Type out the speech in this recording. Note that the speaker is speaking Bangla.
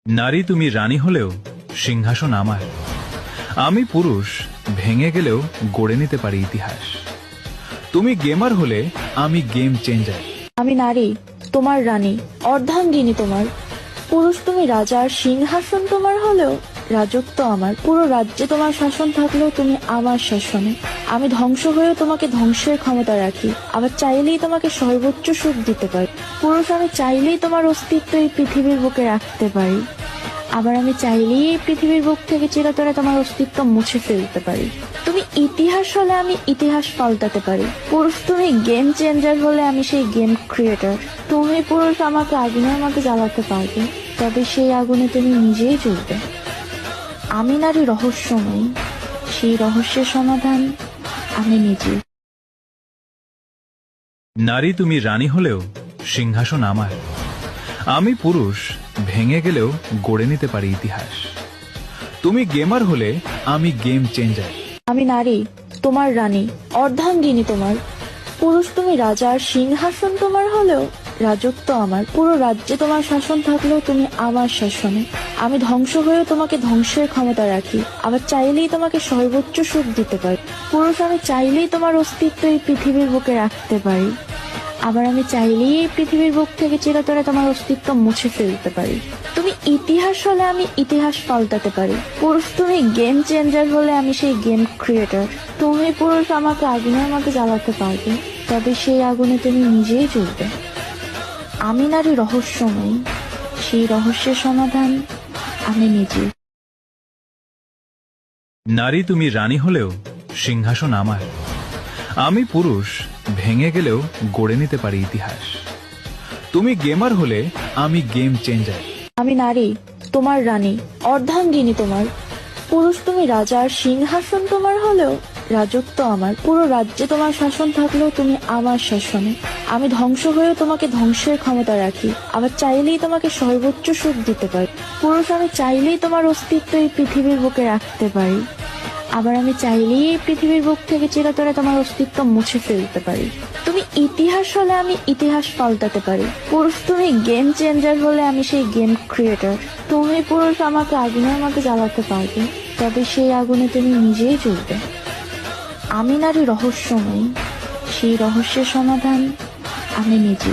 নারী তুমি রানী হলেও সিংহাসন আমার। আমি পুরুষ ভেঙে গেলেও গড়ে নিতে পারি ইতিহাস। তুমি গেমার হলে আমি গেম চেঞ্জার। আমি নারী, তোমার রানী, অর্ধাঙ্গিনী তোমার। পুরুষ তুমি রাজা, আর সিংহাসন তোমার হলেও রাজত্ব আমার। পুরো রাজ্যে তোমার শাসন থাকলেও তুমি আমার শাসনে। আমি ধ্বংস হয়েও তোমাকে ধ্বংসের ক্ষমতা রাখি, আবার চাইলেই তোমাকে সর্বোচ্চ সুখ দিতে পারি। পুরুষ আমি চাইলেই তোমার অস্তিত্ব এই পৃথিবীর বুকে রাখতে পারি, আবার আমি চাইলেই এই পৃথিবীর বুক থেকে চিরতরে তোমার অস্তিত্ব মুছে ফেলতে পারি। তুমি ইতিহাস হলে আমি ইতিহাস পাল্টাতে পারি। পুরুষ তুমি গেম চেঞ্জার হলে আমি সেই গেম ক্রিয়েটর। তুমি পুরুষ আমাকে আগুনের মধ্যে জ্বালাতে পারবে, তবে সেই আগুনে তুমি নিজেই জ্বলবে। আমি নারী রহস্যময়ী, সেই রহস্যের সমাধান আমি নিজে। নারী তুমি রানী হলেও সিংহাসন আমার। আমি পুরুষ ভেঙে গেলেও গড়ে নিতে পারি ইতিহাস। তুমি গেমার হলে আমি গেম চেঞ্জার। আমি নারী, তোমার রানী, অর্ধাঙ্গিনী তোমার। পুরুষ তুমি রাজা, আর সিংহাসন তোমার হলেও রাজত্ব আমার। পুরো রাজ্যে তোমার শাসন থাকলেও তুমি আমার শাসনে। আমি ধ্বংস হয়েও তোমাকে ধ্বংসের ক্ষমতা রাখি, আবার চাইলেই তোমাকে সর্বোচ্চ সুখ দিতে পারি। পুরুষ আমি চাইলেই তোমার অস্তিত্ব এই পৃথিবীর বুকে রাখতে পারি, আবার আমি চাইলেই এই পৃথিবীর বুক থেকে চিরতরে তোমার অস্তিত্ব মুছে ফেলতে পারি। তুমি ইতিহাস হলে আমি ইতিহাস পাল্টাতে পারি। পুরুষ তুমি গেম চেঞ্জার হলে আমি সেই গেম ক্রিয়েটর। তুমি পুরুষ আমাকে আগুনের মধ্যে জ্বালাতে পারবে, তবে সেই আগুনে তুমি নিজেই জ্বলবে। আমি নারী রহস্যময়ী, সেই রহস্যের সমাধান আমি নিজে। নারী তুমি রানী হলেও সিংহাসন আমার। আমি পুরুষ ভেঙে গেলেও গড়ে নিতে পারি ইতিহাস। তুমি গেমার হলে আমি গেম চেঞ্জার। আমি নারী, তোমার রানী, অর্ধাঙ্গিনী তোমার। পুরুষ তুমি রাজা, আর সিংহাসন তোমার হলেও রাজত্ব আমার। পুরো রাজ্যে তোমার শাসন থাকলেও তুমি আমার শাসনে। আমি ধ্বংস হয়েও তোমাকে ধ্বংসের ক্ষমতা রাখি, আবার চাইলেই তোমাকে সর্বোচ্চ সুখ দিতে পারি। পুরুষ আমি চাইলেই তোমার অস্তিত্ব এই পৃথিবীর বুকে রাখতে পারি, আবার আমি চাইলেই এই পৃথিবীর বুক থেকে চিরতরে তোমার অস্তিত্ব মুছে ফেলতে পারি। তুমি ইতিহাস হলে আমি ইতিহাস পাল্টাতে পারি। পুরুষ তুমি গেম চেঞ্জার হলে আমি সেই গেম ক্রিয়েটর। তুমি পুরুষ আমাকে আগুনের মধ্যে জ্বালাতে পারবে, তবে সেই আগুনে তুমি নিজেই জ্বলবে। আমি নারী রহস্যময়ী, সেই রহস্যের সমাধান আমি নিজে।